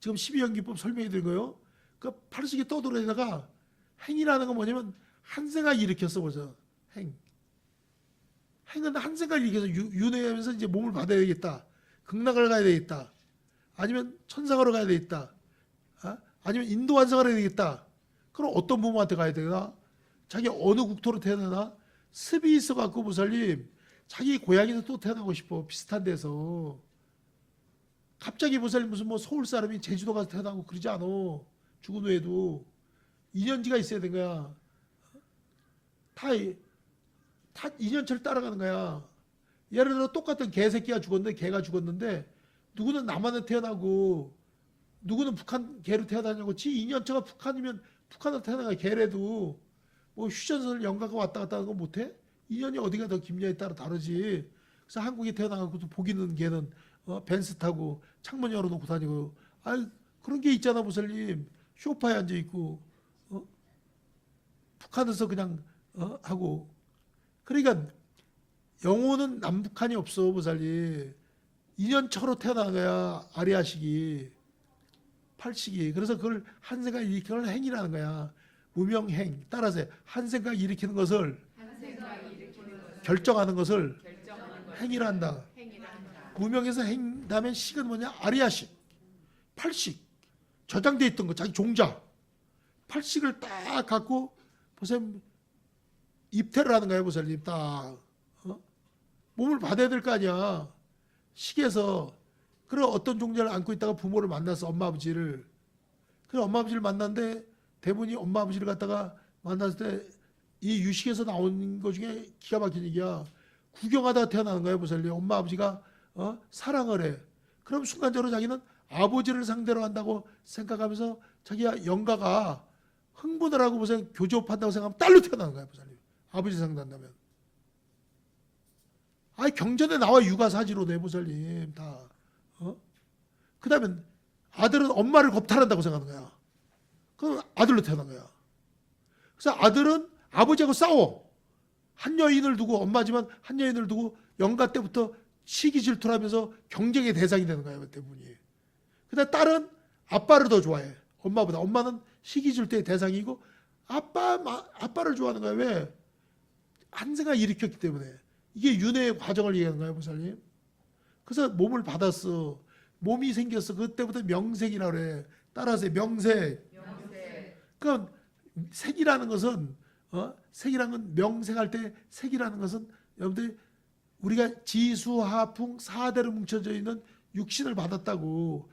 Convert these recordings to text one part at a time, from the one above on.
지금 12연기법 설명해 드린 거예요. 그 팔식이 떠돌아다가 행이라는 건 뭐냐면 한 생각 일으켰어 보죠. 행. 행은 한 생각 일으켜서 윤회하면서 이제 몸을 받아야 되겠다. 극락을 가야 되겠다. 아니면 천상으로 가야 되겠다. 아니면 인도 완성을 해야 되겠다. 그럼 어떤 부모한테 가야 되나? 자기 어느 국토로 태어나나? 습이 있어갖고 보살님 자기 고향에서 또 태어나고 싶어. 비슷한 데서. 갑자기 보살님 무슨 뭐 서울 사람이 제주도 가서 태어나고 그러지 않아. 죽은 후에도 인연지가 있어야 되는 거야. 다 인연처를 따라가는 거야. 예를 들어 똑같은 개새끼가 죽었는데 개가 죽었는데 누구는 남한에 태어나고 누구는 북한 개로 태어나냐고. 지 인연처가 북한이면 북한으로 태어나가. 개래도 뭐 휴전선을 연가가 왔다 갔다 하는 거 못해? 인연이 어디가 더 깊냐에 따라 다르지. 그래서 한국에 태어나가고도 보기는 개는 벤스 타고 창문 열어놓고 다니고. 그런 게 있잖아 보살님. 쇼파에 앉아있고 북한에서 그냥 하고. 그러니까 영혼은 남북한이 없어 보살님. 인연처로 태어난 거야. 아리아식이 팔식이. 그래서 그걸 한 생각 일으키는 행이라는 거야. 무명행. 따라서 한 생각 일으키는 것을 결정하는 것을 행이라 한다. 무명에서 행 다음에 식은 뭐냐? 아리아식. 팔식. 저장돼 있던 거 자기 종자. 팔식을 딱 갖고 보세요. 입퇴를 하는 거예요 보살님. 딱 몸을 받아야 될 거 아니야. 식에서. 그런 어떤 종자를 안고 있다가 부모를 만나서 엄마 아버지를. 그래 엄마 아버지를 만났는데 대부분이 엄마 아버지를 갖다가 만났을 때 이 유식에서 나온 것 중에 기가 막힌 얘기야. 구경하다가 태어나는 거예요 보살님. 엄마 아버지가 사랑을 해. 그럼 순간적으로 자기는 아버지를 상대로 한다고 생각하면서 자기가 영가가 흥분을 하고 보세요. 교조업한다고 생각하면 딸로 태어나는 거예요 보살님. 아버지 상대한다면. 경전에 나와 육아사지로 내 보살님 다. 그 다음에 아들은 엄마를 겁탈한다고 생각하는 거야. 그럼 아들로 태어난 거야. 그래서 아들은 아버지하고 싸워. 한 여인을 두고, 엄마지만 한 여인을 두고 영가 때부터 시기 질투를 하면서 경쟁의 대상이 되는 거야 대부분이. 근데 딸은 아빠를 더 좋아해. 엄마보다. 엄마는 시기 질투의 대상이고 아빠를 좋아하는 거야. 왜? 한생각 일으켰기 때문에. 이게 윤회의 과정을 얘기하는 거야 보살님. 그래서 몸을 받았어. 몸이 생겼어. 그때부터 명색이라고 그래. 따라서 명색. 그러니까 색이라는 것은 색이라는 건 명색할 때 색이라는 것은 여러분들 우리가 지수하풍 4대로 뭉쳐져 있는 육신을 받았다고.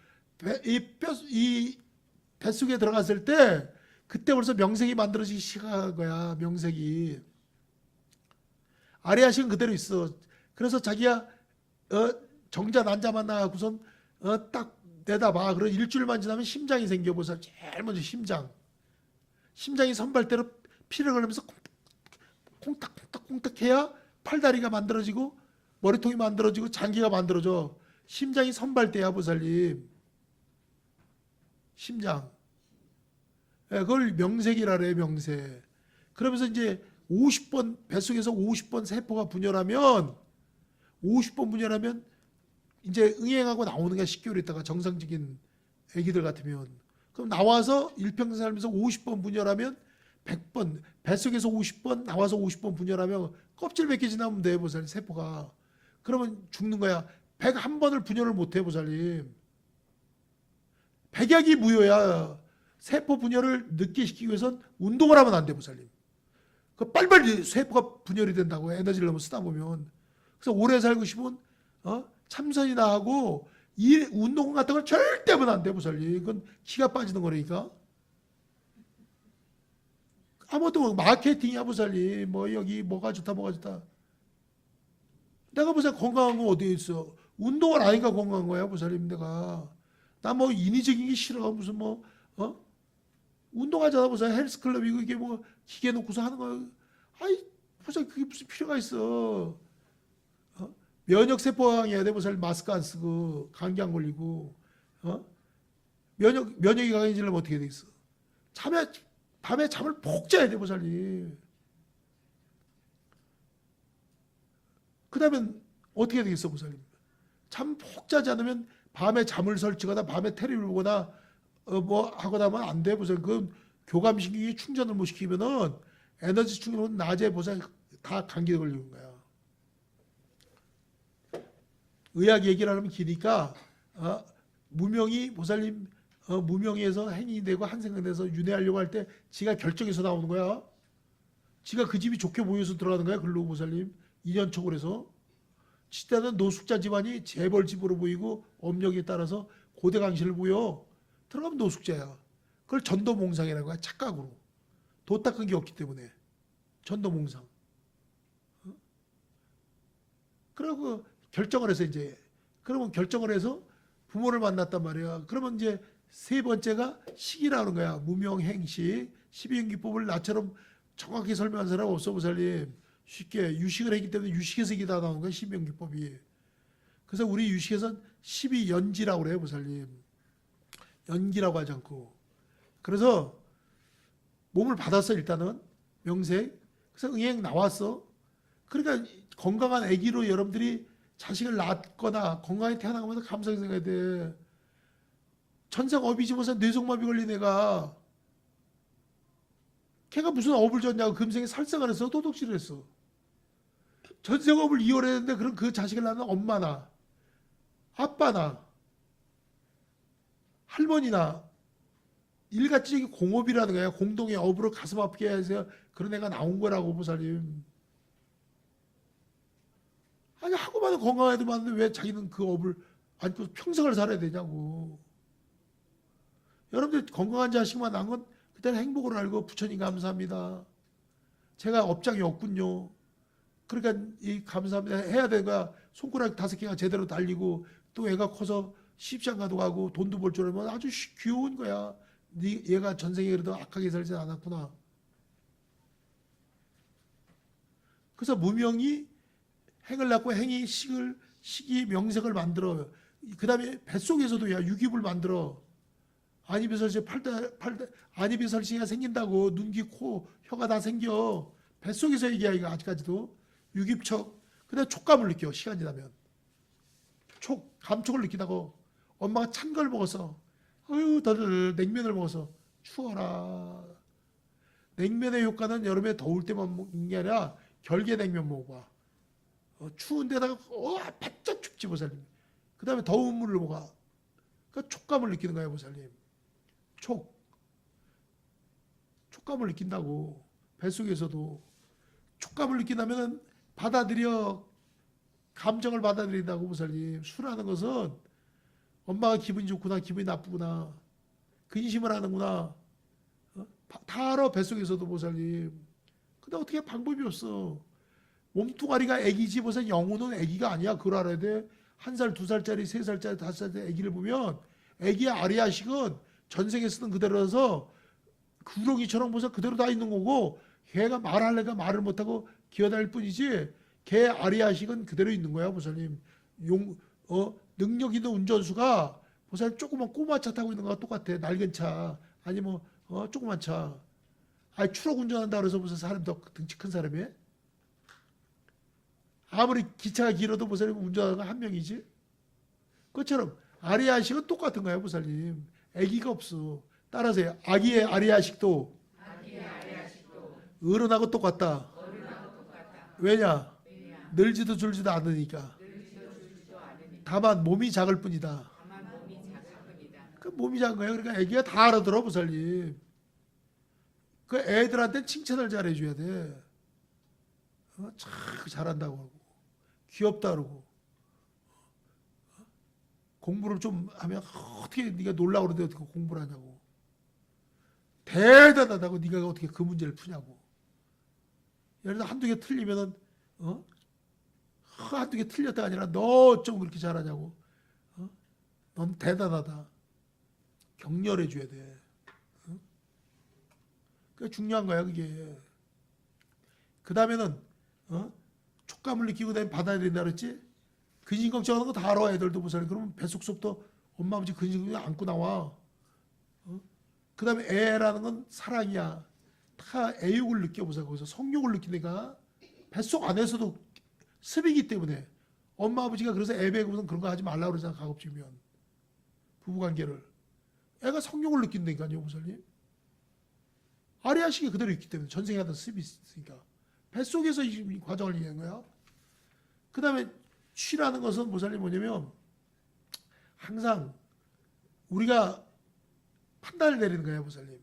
이 뱃속에 들어갔을 때 그때 벌써 명색이 만들어지기 시작한 거야. 명색이. 아리아식은 그대로 있어. 그래서 자기가 정자 난자만 나가고선 딱 내다봐. 그런 일주일만 지나면 심장이 생겨 보살. 제일 먼저 심장. 심장이 선발대로 피를 흘리면서 콩닥콩닥 해야 팔다리가 만들어지고 머리통이 만들어지고 장기가 만들어져. 심장이 선발대야 보살님. 심장. 그걸 명색이라 그래. 명색. 그러면서 이제 50번 뱃속에서 50번 세포가 분열하면 50번 분열하면 이제 응행하고 나오는 게 10개월 있다가 정상적인 애기들 같으면. 그럼 나와서 일평생 살면서 50번 분열하면 100번, 뱃속에서 50번 나와서 50번 분열하면 껍질 몇 개 지나면 돼 보살님. 세포가. 그러면 죽는 거야. 101번을 분열을 못해 보살님. 백약이 무효야. 세포 분열을 늦게 시키기 위해선 운동을 하면 안 돼 보살님. 그 빨리빨리 세포가 분열이 된다고. 에너지를 너무 쓰다 보면. 그래서 오래 살고 싶으면 참선이나 하고 이 운동 같은 걸 절대 하면 안 돼 보살님. 그건 기가 빠지는 거니까. 아무것도 마케팅이야 보살님. 뭐 여기 뭐가 좋다 뭐가 좋다. 내가 보살 건강한 거 어디에 있어. 운동을 안 하니까 건강한 거야 보살님. 내가 나 뭐 인위적인 게 싫어. 무슨 뭐 운동하잖아 보살. 헬스클럽이고 이게 뭐 기계 놓고서 하는 거야. 보살 그게 무슨 필요가 있어. 면역 세포 강해야 돼 보살. 마스크 안 쓰고 감기 안 걸리고. 면역이 강해지려면 어떻게 돼 있어. 밤에 잠을 푹 자야 돼 보살님. 그 다음엔 어떻게 되겠어 보살님. 잠 푹 자지 않으면 밤에 잠을 설치거나 밤에 테레비를 보거나 뭐 하고 나면 안 돼. 보세요. 그 교감신경이 충전을 못 시키면은 에너지 충전은 낮에 보세요. 다 감기에 걸리는 거야. 의학 얘기를 하면 기니까 무명이 보살님 무명에서 행이 되고 한생각돼서 윤회하려고 할 때 지가 결정해서 나오는 거야. 지가 그 집이 좋게 보여서 들어가는 거야. 글로 보살님 인연척을 해서. 지때는 노숙자 집안이 재벌집으로 보이고 업력에 따라서 고대 강실을 보여. 들어가면 노숙자야. 그걸 전도몽상이라는 거야. 착각으로. 도 닦은 게 없기 때문에. 전도몽상. 그러고 결정을 해서 이제 그러면 결정을 해서 부모를 만났단 말이야. 그러면 이제 세 번째가 식이라는 거야. 무명행식. 12연기법을 나처럼 정확히 설명한 사람 없어 보살님. 쉽게 유식을 했기 때문에 유식에서 이게 다 나오는 거야. 12연기법이. 그래서 우리 유식에서는 12연지라고 그래요. 보살님. 연기라고 하지 않고. 그래서 몸을 받았어 일단은. 명색. 그래서 응행 나왔어. 그러니까 건강한 아기로 여러분들이 자식을 낳거나 건강히 태어나면서 감사하게 생각해야 돼. 천생 업이지 무슨 뇌성마비 걸린 애가 걔가 무슨 업을 줬냐고 금생에 살생을 해서 도둑질을 했어. 전생업을 이혼했는데 그럼 그 자식을 낳는 엄마나 아빠나 할머니나 일가지적인 공업이라는 거야. 공동의 업으로 가슴 아프게 해서 그런 애가 나온 거라고 보살님. 아니 하고 많은 건강해도 많은데 왜 자기는 그 업을 안고 평생을 살아야 되냐고. 여러분들 건강한 자식만 낳은 건 그때는 행복을 알고 부처님 감사합니다. 제가 업장이 없군요. 그러니까 이 감사합니다 해야 되는 거야. 손가락 5개가 제대로 달리고 또 애가 커서 시집장가도 가고 돈도 벌 줄 알면 아주 귀여운 거야. 얘가 전생에 그래도 악하게 살지 않았구나. 그래서 무명이 행을 낳고 행이 식이 명색을 만들어. 그 다음에 뱃속에서도 야 유깁을 만들어. 안입이설치 안입이설치가 생긴다고. 눈, 귀, 코, 혀가 다 생겨. 뱃속에서 얘기야 이거 아직까지도. 유깁척. 그 다음에 촉감을 느껴. 시간이 지나면. 감촉을 느낀다고. 엄마가 찬 걸 먹어서 어휴 냉면을 먹어서 추워라. 냉면의 효과는 여름에 더울 때만 먹는 게 아니라 결계 냉면 먹어봐. 추운 데다가 바짝 춥지 보살님. 그 다음에 더운 물을 먹어. 그러니까 촉감을 느끼는 거예요 보살님. 촉감을 느낀다고. 뱃속에서도 촉감을 느낀다면 받아들여. 감정을 받아들인다고 보살님. 술하는 것은 엄마가 기분이 좋구나 기분이 나쁘구나 근심을 하는구나 다 알아. 뱃속에서도 보살님. 근데 어떻게 방법이 없어. 몸뚱아리가 애기지 보살 영혼은 애기가 아니야. 그걸 알아야 돼. 1살, 2살짜리, 3살짜리, 5살짜리 애기를 보면 애기의 아리아식은 전생에 쓰던 그대로라서 구렁이처럼 보살 그대로 다 있는 거고 걔가 말하려니까 말을 못하고 기어다닐 뿐이지 걔 아리아식은 그대로 있는 거야 보살님. 능력 있는 운전수가 보살님 조그만 꼬마차 타고 있는 거랑 똑같아. 낡은 차 아니 뭐 조그만 차. 아니 추록 운전한다 그래서 무슨 사람 더 등치 큰 사람이 아무리 기차가 길어도 보살님 운전하는 건 한 명이지. 그것처럼 아리아식은 똑같은 거예요 보살님. 애기가 없어. 따라서 아기의 아리아식도 어른하고 똑같다. 왜냐? 늘지도 줄지도 않으니까. 다만 몸이 작을 뿐이다. 그 몸이 작은 거예요. 그러니까 애기가 다 알아들어 보살님. 그 애들한테 칭찬을 잘해줘야 돼. 참 잘한다고 하고 귀엽다 그러고 공부를 좀 하면 어떻게 네가 놀라고 그러는데 어떻게 공부를 하냐고. 대단하다고 네가 어떻게 그 문제를 푸냐고. 예를 들어 한두 개 틀리면은 한두 개 틀렸다가 아니라 너 좀 그렇게 잘하냐고. 넌 대단하다. 격려해 줘야 돼. 그게 중요한 거야 그게. 그 다음에는 촉감을 느끼고 그다음에 받아들인다 그랬지. 근심 걱정하는 거 다 알아. 애들도 보세요. 그러면 뱃속부터 엄마 아버지 근심 안고 나와. 그 다음에 애라는 건 사랑이야. 다 애욕을 느껴보세요. 거기서 성욕을 느끼니까 뱃속 안에서도 습이기 때문에 엄마 아버지가 그래서 애 배우고는 그런 거 하지 말라고 그러잖아. 가급적이면 부부관계를 애가 성욕을 느낀다니까요, 목사님. 아리아식이 그대로 있기 때문에 전생에 하던 습이 있으니까 뱃속에서 이 과정을 얘기한 거야. 그 다음에 취라는 것은 목사님 뭐냐면 항상 우리가 판단을 내리는 거예요, 목사님.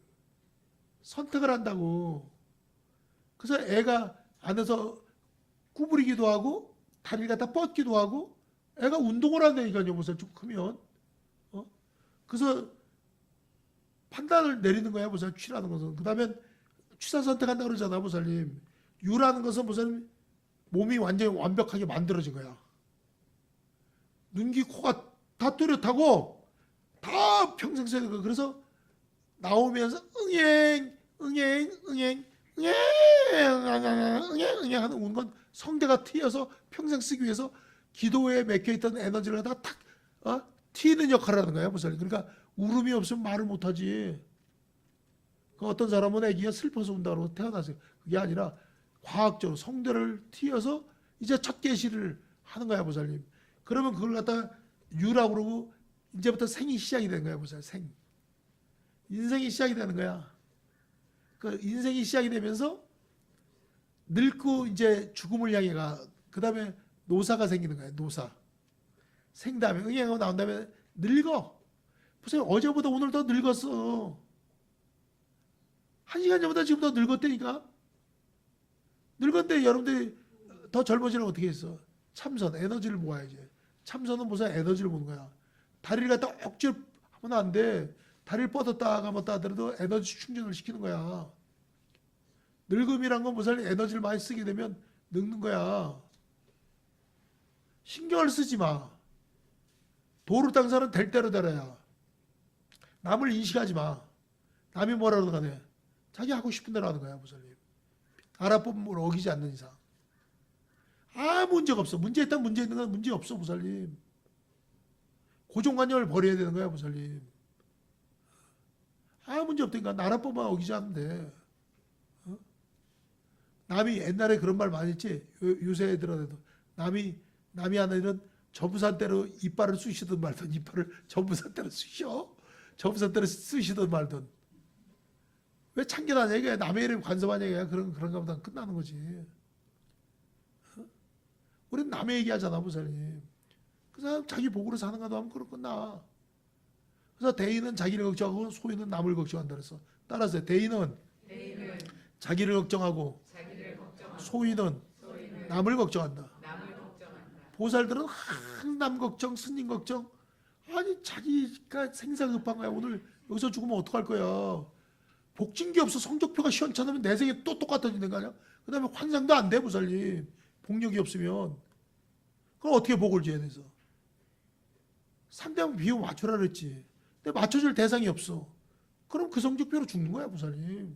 선택을 한다고. 그래서 애가 안에서 구부리기도 하고 다리를 갖다 뻗기도 하고 애가 운동을 한다니까요, 목사님. 좀 크면. 그래서 판단을 내리는 거예요, 목사님. 취라는 것은. 그 다음에 취사 선택한다고 그러잖아, 목사님. 유라는 것은 목사님 몸이 완전히 완벽하게 만들어진 거야. 눈, 귀, 코가 다 뚜렷하고 다 평생 써야 되고 그래서 나오면서 응행 응행 응행 응행 응행 응행 하는 우는 건 성대가 트여서 평생 쓰기 위해서 기도에 맥혀있던 에너지를 다 탁 튀는 역할을 하는 거야, 목사님. 그러니까 울음이 없으면 말을 못하지. 어떤 사람은 애기가 슬퍼서 운다고 태어나세요. 그게 아니라 과학적으로 성대를 튀어서 이제 첫 계시를 하는 거야, 목사님. 그러면 그걸 갖다 유라고 그러고 이제부터 생이 시작이 되는 거야, 목사님. 생. 인생이 시작이 되는 거야. 그 인생이 시작이 되면서 늙고 이제 죽음을 향해 가. 그 다음에 노사가 생기는 거야, 노사. 생 다음에 응행하고 나온 다음에 늙어. 보세요, 어제보다 오늘 더 늙었어. 1시간 전보다 지금 더 늙었다니까. 늙었는데 여러분들이 더 젊어지려면 어떻게 했어? 참선, 에너지를 모아야지. 참선은 무슨 에너지를 모는 거야. 다리를 갖다 억지로 하면 안 돼. 다리를 뻗었다 감았다 하더라도 에너지 충전을 시키는 거야. 늙음이란 건 무슨 에너지를 많이 쓰게 되면 늙는 거야. 신경을 쓰지 마. 도를 땅사는 될 대로 되라야. 남을 인식하지 마. 남이 뭐라도 간에 자기 하고 싶은 대로 하는 거야, 목사님. 알아보면 어기지 않는 이상. 문제가 없어. 문제 있다면 문제 있는 건 문제 없어, 목사님. 고정관념을 버려야 되는 거야, 목사님. 문제 없다니까. 나라법만 어기지 않으면 돼. 남이 옛날에 그런 말 많이 했지. 요새 애들한테도 남이 하는 일은 저부산대로 이빨을 쑤시든 말든 이빨을 저부산대로 쑤셔. 저부산대로 쑤시든 말든. 왜 참견하냐 이게 남의 일에 관섭하냐 이게 그런가 보다 끝나는 거지. 우리는 남의 얘기하잖아, 목사님. 그 사람 자기 복으로 사는 거도 하면 그럼 끝나. 그래서 대인은 자기를 걱정하고 소인은 남을 걱정한다 그랬어. 따라서 대인은 자기를 걱정하고 소인은 남을 걱정한다. 보살들은 남 걱정, 스님 걱정. 자기가 생사급한 거야. 오늘 여기서 죽으면 어떡할 거야. 복진 게 없어. 성적표가 시원찮으면 내 생에 또 똑같아지는 거 아니야? 그 다음에 환상도 안 돼, 보살님. 복력이 없으면. 그럼 어떻게 복을 줘야 돼서? 상대방 비용 맞추라 그랬지. 근데 맞춰줄 대상이 없어. 그럼 그 성적표로 죽는 거야, 보살님.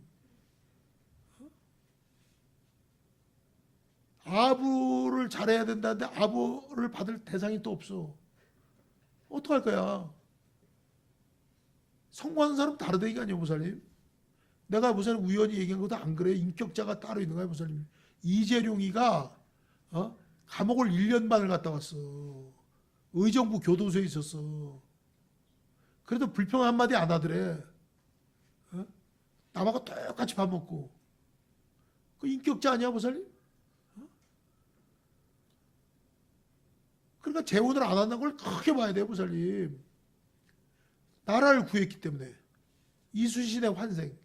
아부를 잘해야 된다는데 아부를 받을 대상이 또 없어. 어떡할 거야? 성공하는 사람 다르다니까요, 보살님. 내가 무슨 우연히 얘기한 것도 안 그래. 인격자가 따로 있는 거야, 보살님. 이재룡이가 감옥을 1년만을 갔다 왔어. 의정부 교도소에 있었어. 그래도 불평 한마디 안 하더래. 남하고 똑같이 밥 먹고. 그 인격자 아니야, 보살님? 그러니까 재혼을 안 한다는 걸 크게 봐야 돼요, 보살님. 나라를 구했기 때문에. 이순신의 환생.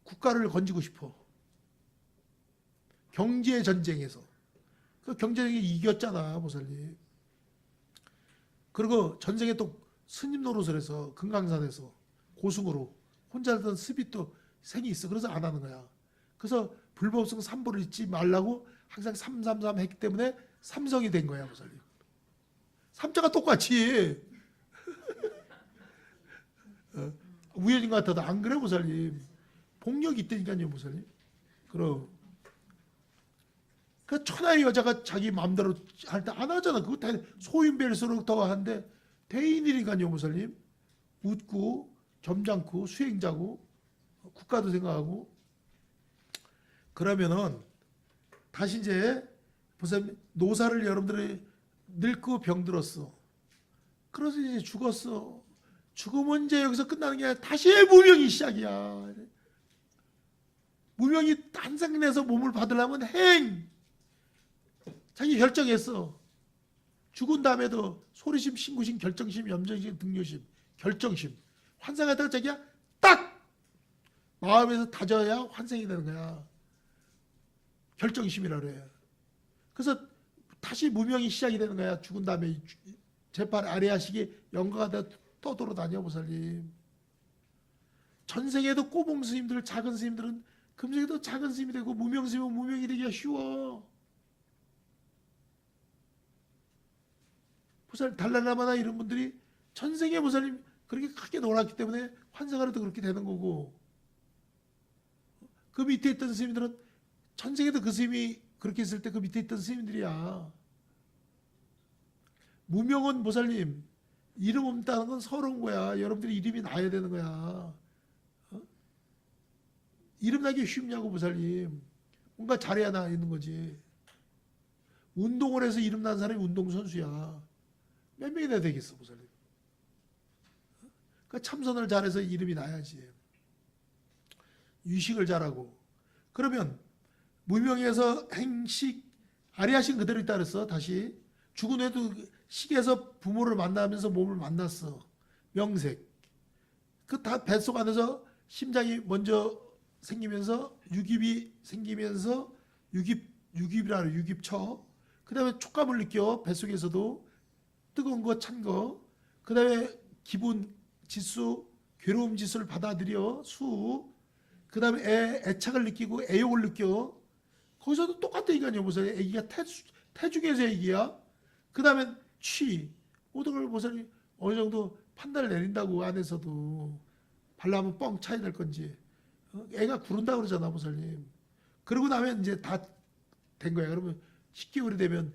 국가를 건지고 싶어. 경제 전쟁에서. 그 경제전쟁에 이겼잖아, 보살님. 그리고 전쟁에 또 스님 노릇을 해서 금강산에서 고승으로 혼자 살던 습이 또 생이 있어. 그래서 안 하는 거야. 그래서 불법성 삼보를 잊지 말라고 항상 333 했기 때문에 삼성이 된 거야, 보살님. 삼자가 똑같이. 우연인 것 같아도 안 그래, 보살님. 복력이 있다니까요, 보살님. 그럼. 그 천하의 여자가 자기 마음대로 할 때 안 하잖아. 그거 다 소인배일수록 더 하는데 대인이니까요, 보살님. 웃고 점잖고 수행자고 국가도 생각하고. 그러면은 다시 이제 보살님 노사를 여러분들이 늙고 병들었어. 그래서 이제 죽었어. 죽음은 이제 여기서 끝나는 게 아니라 다시 무명이 시작이야. 무명이 탄생해서 몸을 받으려면 자기 결정했어. 죽은 다음에도 소리심, 신구심, 결정심, 염정심, 등요심, 결정심. 환생하다가 자기가 딱 마음에서 다져야 환생이 되는 거야. 결정심이라 그래. 그래서 다시 무명이 시작이 되는 거야. 죽은 다음에 재판 아래하시기 영광하다 떠돌아다녀 보살님. 전 세계에도 꼬봉 스님들, 작은 스님들은 금세에도 작은 스님이 되고 무명 스님은 무명이 되기가 쉬워. 보살 달랄라마나 이런 분들이 전 세계 보살님 그렇게 크게 놀았기 때문에 환생하려도 그렇게 되는 거고, 그 밑에 있던 스님들은 전 세계도 그 스님이 그렇게 있을 때 그 밑에 있던 스님들이야. 무명은 보살님 이름 없다는 건 서러운 거야. 여러분들이 이름이 나야 되는 거야. 이름 나기 쉽냐고 보살님. 뭔가 잘해야 나 있는 거지. 운동을 해서 이름 난 사람이 운동선수야. 몇 명이나 되겠어 보살님. 그러니까 참선을 잘해서 이름이 나야지. 유식을 잘하고. 그러면 무명에서 행식 아리아신 그대로 있다 그랬어. 다시 죽은 후에도 식에서 부모를 만나면서 몸을 만났어. 명색. 그 다 뱃속 안에서 심장이 먼저 생기면서 유깁이 생기면서 유깁이라 그래. 유깁처. 그 다음에 촉감을 느껴. 뱃속에서도 뜨거운 거, 찬 거. 그 다음에 기분 지수, 괴로움 지수를 받아들여. 수. 그 다음에 애착을 느끼고 애욕을 느껴. 거기서도 똑같은 인간이요. 보세요. 애기가 태중에서 애기야. 그 다음에 취. 모든 걸 보세요. 어느 정도 판단을 내린다고 안에서도. 발라면 뻥 차야 될 건지. 애가 구른다고 그러잖아, 보살님. 그러고 나면 이제 다 된 거야. 그러면 10개월이 되면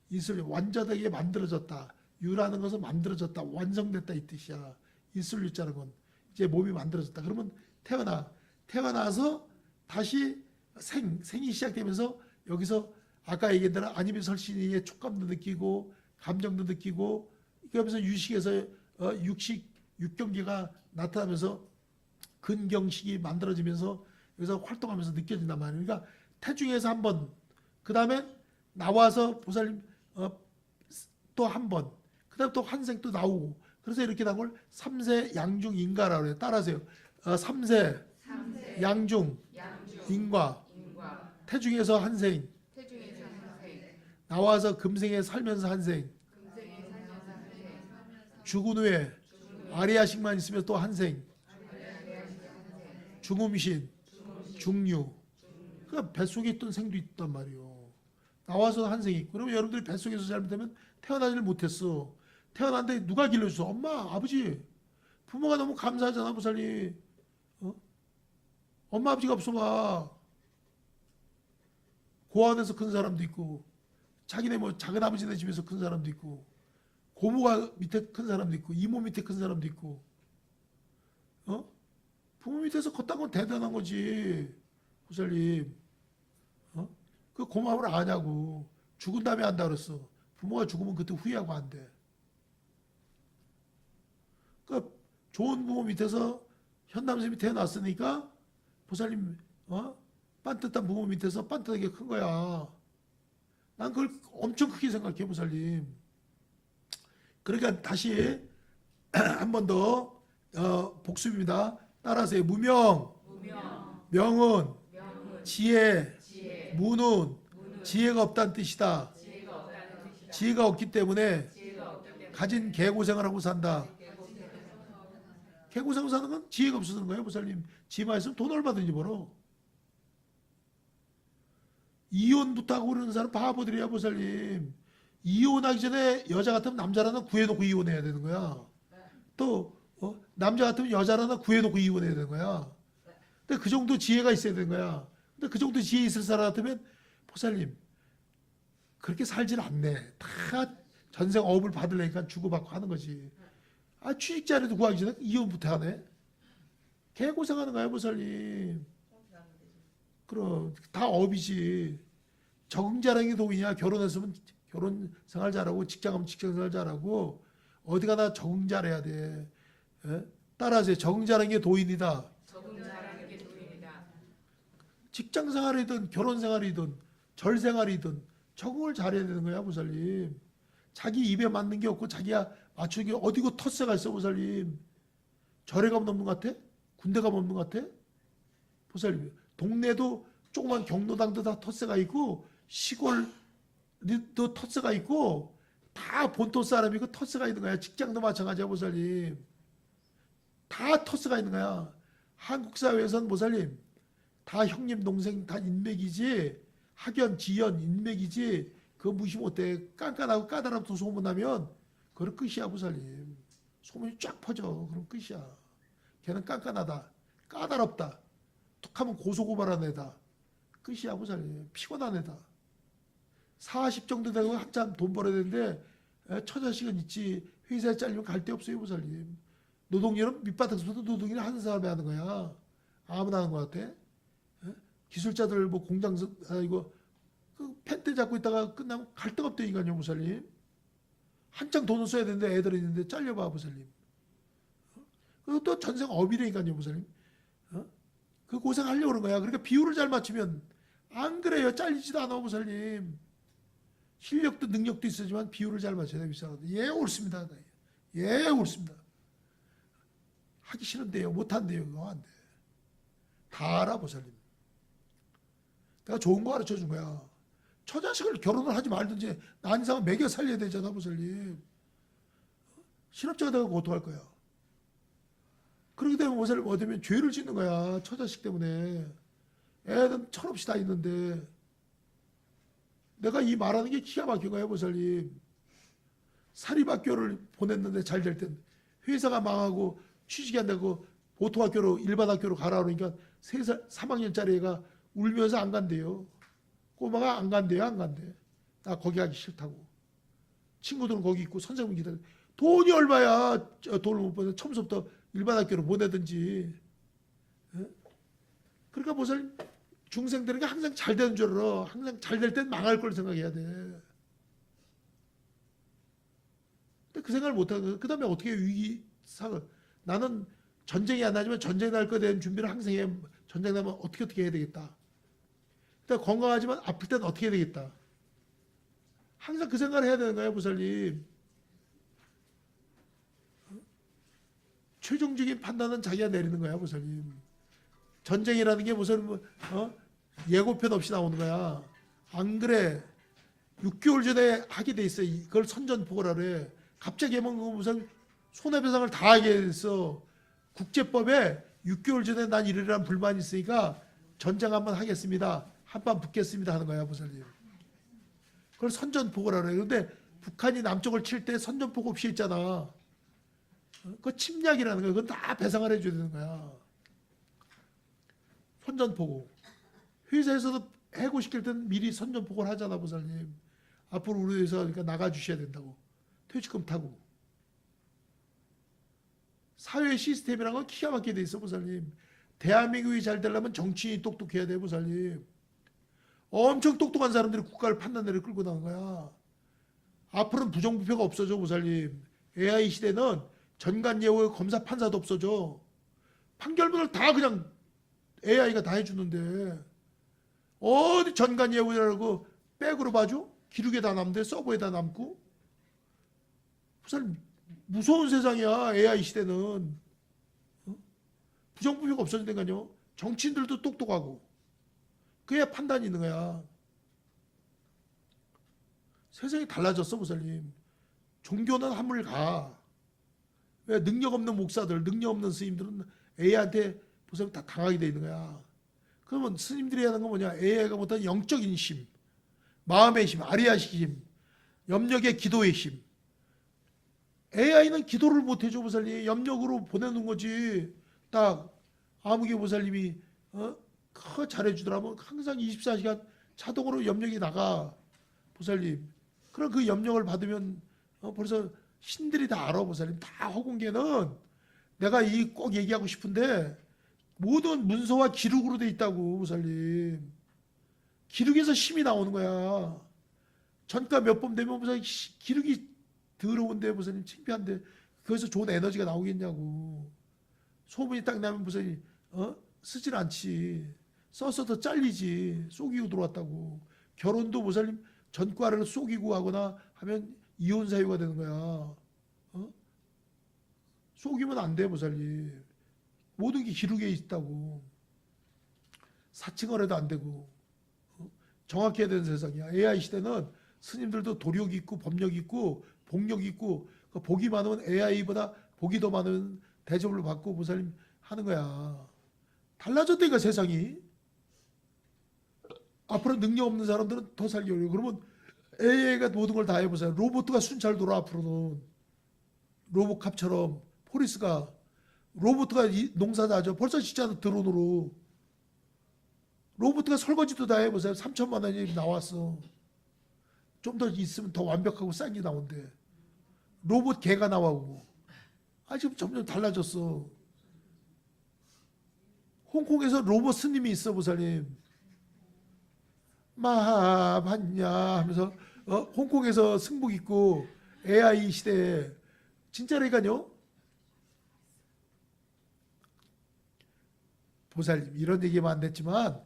이슬 완전하게 만들어졌다. 유라는 것은 만들어졌다. 완성됐다 이 뜻이야. 이슬 유자는 건 이제 몸이 만들어졌다. 그러면 태어나서 다시 생이 시작되면서 여기서 아까 얘기한 대로 아니면 설신이의 촉감도 느끼고 감정도 느끼고 그러면서 유식에서 육경기가 나타나면서 근경식이 만들어지면서 여기서 활동하면서 느껴진단 말이에요. 그러니까 태중에서 한 번, 그 다음에 나와서 보살님 또 한 번, 그 다음에 또 환생 또 나오고. 그래서 이렇게 나온 걸 삼세 양중 인가라고 해요. 따라하세요. 삼세 양중 인과 태중에서 한생, 나와서 금생에 살면서 한생, 죽은 후에 아리아식만 있으면 또 한생, 중음신, 중류. 그러니까 뱃속에 있던 생도 있단 말이에요. 나와서 한생이 있고. 그러면 여러분들이 뱃속에서 잘못하면 태어나지를 못했어. 태어났는데 누가 길러줬어? 엄마, 아버지. 부모가 너무 감사하잖아, 보살님. 엄마, 아버지가 없어봐. 고아원에서 큰 사람도 있고, 자기네 뭐 작은 아버지네 집에서 큰 사람도 있고, 고모가 밑에 큰 사람도 있고, 이모 밑에 큰 사람도 있고, 부모 밑에서 컸다는 건 대단한 거지, 보살님. 그 고마움을 아냐고. 죽은 다음에 안다 그랬어. 부모가 죽으면 그때 후회하고 안 돼. 그러니까 좋은 부모 밑에서 현남쌤이 태어났으니까 보살님 빤듯한 부모 밑에서 빤듯하게 큰 거야. 난 그걸 엄청 크게 생각해, 보살님. 그러니까 다시 한 번 더 복습입니다. 따라하세요. 무명, 명은, 지혜, 무는, 지혜가 없다는 뜻이다. 지혜가 없기 때문에 가진 개고생을 하고 산다. 개고생을 사는 건 지혜가 없어서 그런 거예요, 보살님. 지혜만 있으면 돈 얼마든지 벌어. 이혼부터 하고 그러는 사람 바보들이야, 보살님. 이혼하기 전에 여자 같으면 남자라나 구해놓고 이혼해야 되는 거야. 또 남자 같으면 여자라나 구해놓고 이혼해야 되는 거야. 근데 그 정도 지혜가 있어야 되는 거야. 근데 그 정도 지혜 있을 사람 같으면 보살님 그렇게 살질 않네. 다 전생 업을 받으려니까 주고받고 하는 거지. 취직자라도 구하기 전에 이혼부터 하네. 개고생하는 거야, 보살님. 그럼 다 업이지. 적응자랑이 도이냐. 결혼했으면 결혼 생활 잘하고 직장하면 직장 생활 잘하고 어디 가나 적응 잘해야 돼. 예? 따라하세요. 적응 잘하는 게 도인이다. 적응 잘하는 게 도입니다. 직장 생활이든 결혼 생활이든 절 생활이든 적응을 잘해야 되는 거야, 보살님. 자기 입에 맞는 게 없고 자기가 맞추는 게 어디고 텃세가 있어, 보살님. 절에 가면 없는 것 같아? 군대 가면 없는 것 같아? 보살님. 동네도 조그만 경로당도 다 텃세가 있고 시골도 텃세가 있고 다 본토 사람이고 텃세가 있는 거야. 직장도 마찬가지야, 보살님. 다 텃세가 있는 거야. 한국 사회에서는 보살님 다 형님 동생 다 인맥이지 학연 지연 인맥이지 그거 무시 못해. 깐깐하고 까다롭고 소문나면 그건 끝이야, 보살님. 소문이 쫙 퍼져. 그럼 끝이야. 걔는 깐깐하다 까다롭다 툭하면 고소고발한 애다. 끝이야, 보살님. 피곤한 애다. 40 정도 되고 한참 돈 벌어야 되는데 처자식은 있지. 회사에 잘리면 갈 데 없어요, 보살님. 노동일은 밑바닥에서도 노동일 하는 사람이 하는 거야. 아무나 하는 것 같아. 기술자들 뭐 공장 이거 그 펜대 잡고 있다가 끝나면 갈 데가 없다니까요, 보살님. 한창 돈을 써야 되는데 애들이 있는데 잘려봐, 보살님. 그리고 또 전생 업이라니까요, 보살님. 그 고생하려고 그런 거야. 그러니까 비율을 잘 맞추면 안 그래요. 잘리지도 않아, 보살님. 실력도 능력도 있으지만 비율을 잘 맞춰야 돼, 비싸거든. 예, 옳습니다. 예, 옳습니다. 하기 싫은데요. 못한대요. 그거 안 돼. 다 알아, 보살님. 내가 좋은 거 가르쳐 준 거야. 처자식을 결혼을 하지 말든지 난 이상은 먹여 살려야 되잖아, 보살님. 실업자가 되고 어떡할 거야. 그렇게 되면 보살님 어쩌면 죄를 짓는 거야. 처자식 때문에. 애는 철없이 다 있는데 내가 이 말하는 게 기가 막힌 거야, 보살님. 사립학교를 보냈는데 잘 될 땐 회사가 망하고 취직이 안 되고 보통학교로 일반 학교로 가라 그러니까 3살 3학년짜리 애가 울면서 안 간대요. 꼬마가 안 간대요. 안 간대. 나 거기 가기 싫다고. 친구들은 거기 있고 선생님 기다려. 돈이 얼마야. 돈을 못 버는 처음부터 일반 학교로 보내든지. 그러니까 보살님 중생들에게 항상 잘 되는 줄 알아. 항상 잘 될 땐 망할 걸 생각해야 돼. 근데 그 생각을 못하고 그 다음에 어떻게 위기상을 나는 전쟁이 안 나지만 전쟁 날 거에 대한 준비를 항상 해. 전쟁 나면 어떻게 해야 되겠다. 근데 건강하지만 아플 때는 어떻게 해야 되겠다. 항상 그 생각을 해야 되는 거야, 보살님. 최종적인 판단은 자기가 내리는 거야, 보살님. 전쟁이라는 게 무슨 예고편 없이 나오는 거야. 안 그래. 6개월 전에 하게 돼 있어. 이걸 선전포고라 그래. 갑자기 하면 무슨 손해배상을 다 하게 됐어. 국제법에 6개월 전에 난 이러이러한 불만이 있으니까 전쟁 한번 하겠습니다. 한판 붙겠습니다 하는 거야, 보살님. 그걸 선전포고라 그래. 그런데 북한이 남쪽을 칠 때 선전포고 없이 했잖아. 그거 침략이라는 거야. 그건 다 배상을 해줘야 되는 거야. 선전포고. 회사에서도 해고시킬 때는 미리 선전포고를 하잖아, 보살님. 앞으로 우리 회사 그러니까 나가주셔야 된다고. 퇴직금 타고. 사회 시스템이라는 건 기가 막히게 돼 있어, 보살님. 대한민국이 잘 되려면 정치인이 똑똑해야 돼, 보살님. 엄청 똑똑한 사람들이 국가를 판단내를 끌고 나간 거야. 앞으로는 부정부패가 없어져, 보살님. AI 시대는 전관예우 검사 판사도 없어져. 판결문을 다 그냥 AI가 다 해주는데 어디 전관예우라고 백으로 봐줘? 기록에 다 남대, 서버에 다 남고. 보살님 무서운 세상이야, AI 시대는. 부정부패가 없어진다니까요. 정치인들도 똑똑하고. 그래야 판단이 있는 거야. 세상이 달라졌어, 보살님. 종교는 한물 가. 왜 능력 없는 목사들, 능력 없는 스님들은 AI한테 보살님 다 당하게 돼 있는 거야. 그러면 스님들이 하는 건 뭐냐? AI가 못한 영적인 힘, 마음의 힘, 아리아식 힘, 염력의 기도의 힘. AI는 기도를 못 해줘, 보살님. 염력으로 보내는 거지. 딱 아무개 보살님이 잘해주더라면 항상 24시간 자동으로 염력이 나가, 보살님. 그럼 그 염력을 받으면 벌써 신들이 다 알아, 보살님. 다 허공계는 내가 이 꼭 얘기하고 싶은데 모든 문서와 기록으로 돼 있다고, 보살님. 기록에서 힘이 나오는 거야. 전가 몇 번 되면 보살님 기록이 더러운데 보살님 창피한데 거기서 좋은 에너지가 나오겠냐고. 소문이 딱 나면 보살님 쓰질 않지. 써서 잘리지. 속이고 들어왔다고. 결혼도 보살님 전과를 속이고 하거나 하면 이혼 사유가 되는 거야. 속이면 안 돼 보살님. 모든 게 기록에 있다고. 사칭을 해도 안 되고. 정확해야 되는 세상이야. AI 시대는 스님들도 도력 있고 법력 있고 복력 있고 복이 많으면 AI보다 복이 더 많은 대접을 받고 보살님 하는 거야. 달라졌다니까 세상이. 앞으로 능력 없는 사람들은 더 살기 어려워. 그러면 AI가 모든 걸 다 해보세요. 로봇가 순찰 돌아. 앞으로는 로봇캅처럼 포리스가 로봇가 농사 다져. 벌써 진짜 드론으로 로봇가 설거지도 다 해보세요. 3천만 원이 나왔어. 좀 더 있으면 더 완벽하고 싼 게 나온대. 로봇 개가 나와고. 지금 점점 달라졌어. 홍콩에서 로봇 스님이 있어 보살님. 마하 봤냐 하면서 홍콩에서 승복 입고 AI 시대에 진짜라니까요. 보살님 이런 얘기만 안 됐지만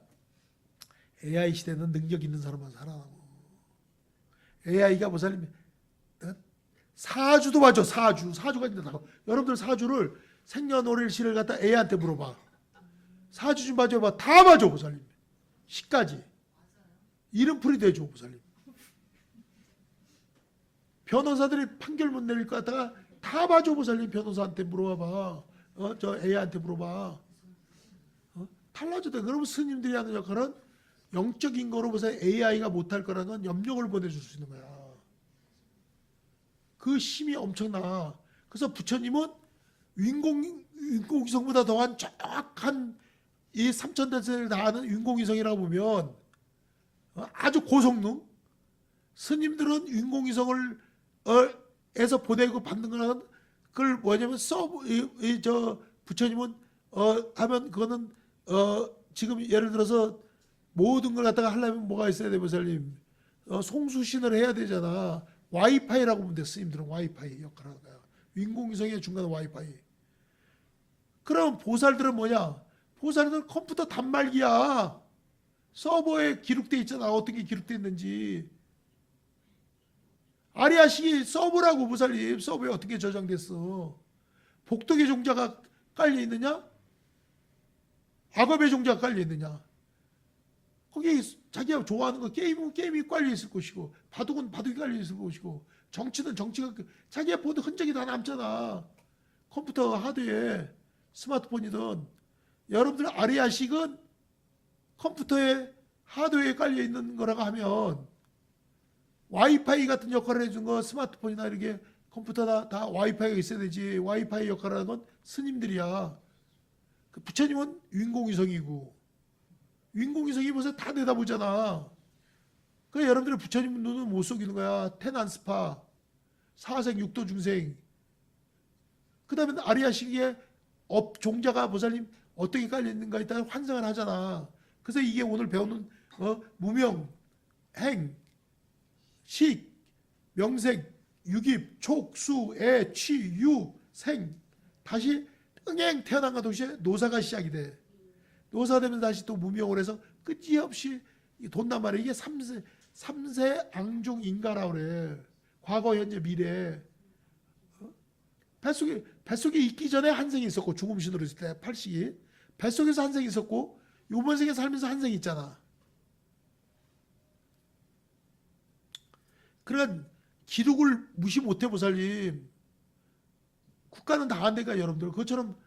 AI 시대는 능력 있는 사람만 살아나고 AI가 보살님 사주도 봐줘. 사주가 있는다고. 여러분들 사주를 생년월일시를 갖다 AI한테 물어봐. 사주 좀 봐줘봐. 다 봐줘 보살님. 시까지 이름풀이 돼줘 보살님. 변호사들이 판결문 내릴 것 같다가 다 봐줘 보살님. 변호사한테 물어봐봐. 저 AI한테 물어봐. 달라졌다. 그러면 스님들이 하는 역할은 영적인 거로 보세요. AI가 못할 거라는 건 염력을 보내줄 수 있는 거야. 그 힘이 엄청나. 그래서 부처님은 윈공위성보다 더한 정확한 이 3,000대를 다하는 윈공위성이라고 보면 아주 고성능. 스님들은 윈공위성을 에서 보내고 받는 거는 그걸 뭐냐면 부처님은 하면 그거는 지금 예를 들어서 모든 걸 갖다가 하려면 뭐가 있어야 돼 보살님. 송수신을 해야 되잖아. 와이파이라고 보면 돼. 스님들은 와이파이 역할을 하는 거야. 윈공위성의 중간 와이파이. 그럼 보살들은 뭐냐? 보살들은 컴퓨터 단말기야. 서버에 기록돼 있잖아. 어떤 게 기록돼 있는지. 아리아식이 서버라고 보살님. 서버에 어떻게 저장됐어? 복덕의 종자가 깔려 있느냐? 악업의 종자가 깔려 있느냐? 거기 자기가 좋아하는 거 게임은 게임이 깔려 있을 것이고 바둑은 바둑이 깔려 있을 것이고 정치는 정치가 자기가 보는 흔적이 다 남잖아. 컴퓨터 하드에 스마트폰이든 여러분들 아리아식은 컴퓨터에 하드웨어에 깔려 있는 거라고 하면 와이파이 같은 역할을 해준 거 스마트폰이나 이렇게 컴퓨터나 다 와이파이가 있어야 되지. 와이파이 역할을 하는 건 스님들이야. 부처님은 윈공위성이고 윈공위성이 벌써 다 내다보잖아. 그러니까 여러분들이 부처님 눈은 못 속이는 거야. 태난스파, 사생, 육도 중생. 그 다음에 아리아식의 종자가 보살님 어떻게 깔려있는가 일단 환상을 하잖아. 그래서 이게 오늘 배우는 무명, 행, 식, 명색, 유깁, 촉, 수, 애, 취, 유, 생. 다시 응행 태어난과 동시에 노사가 시작이 돼. 노사되면 다시 또 무명을 해서 끝이 없이 돈단 말이야. 이게 3세 앙중 인가라고 그래. 과거, 현재, 미래. 뱃속에 있기 전에 한 생이 있었고 중음신으로 있을 때 팔식이 뱃속에서 한 생이 있었고 요번 생에 살면서 한 생이 있잖아. 그러니까 기록을 무시 못해 보살님. 국가는 다 안되니까 여러분들. 그것처럼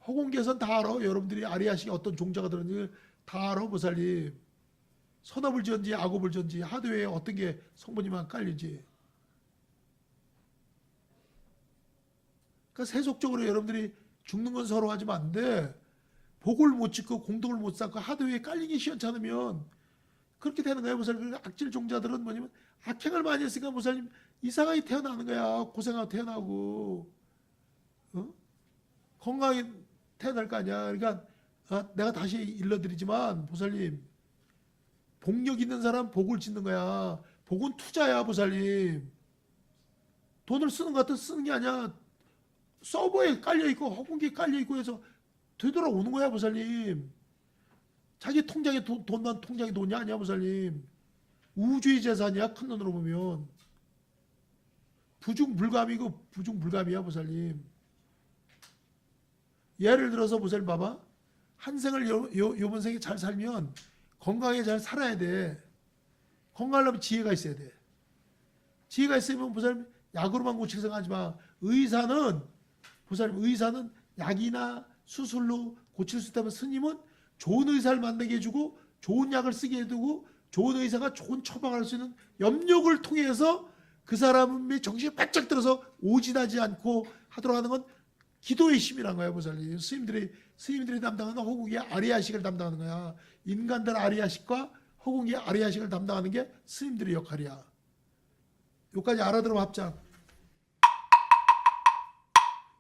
허공계선 다 알아. 여러분들이 아리아식이 어떤 종자가 들었는지 다 알아 보살님. 선업을 지었는지 악업을 지었는지 하드웨어에 어떤 게 성분이만 깔린지. 그러니까 세속적으로 여러분들이 죽는 건 서로 하지만 안 돼. 복을 못 짓고 공덕을 못 쌓고 하드웨어에 깔리기 시원찮으면 그렇게 되는 거야 보살님. 악질 종자들은 뭐냐면 악행을 많이 했으니까 보살님 이상하게 태어나는 거야. 고생하고 태어나고 건강하게 태어날 거 아니야. 그러니까 내가 다시 일러드리지만 보살님 복력 있는 사람 복을 짓는 거야. 복은 투자야 보살님. 돈을 쓰는 것 같아 쓰는 게 아니야. 서버에 깔려 있고 허공기에 깔려 있고 해서 되돌아오는 거야, 보살님. 자기 통장에 돈만 통장에 돈이 아니야, 보살님. 우주의 재산이야, 큰 눈으로 보면. 부중불감이고 부중불감이야, 보살님. 예를 들어서 보살님 봐봐. 한 생을 요번 생에 잘 살면 건강하게 잘 살아야 돼. 건강하려면 지혜가 있어야 돼. 지혜가 있으면 보살님 약으로만 고치게 생각하지 마. 의사는 약이나 수술로 고칠 수 있다면 스님은 좋은 의사를 만나게 해주고 좋은 약을 쓰게 해두고 좋은 의사가 좋은 처방할 수 있는 염력을 통해서 그 사람의 정신이 바짝 들어서 오진하지 않고 하도록 하는 건 기도의 힘이란 거야, 보살님. 스님들이 담당하는 허공의 아리야식을 담당하는 거야. 인간들 아리야식과 허공의 아리야식을 담당하는 게 스님들의 역할이야. 여기까지 알아들으면 합장.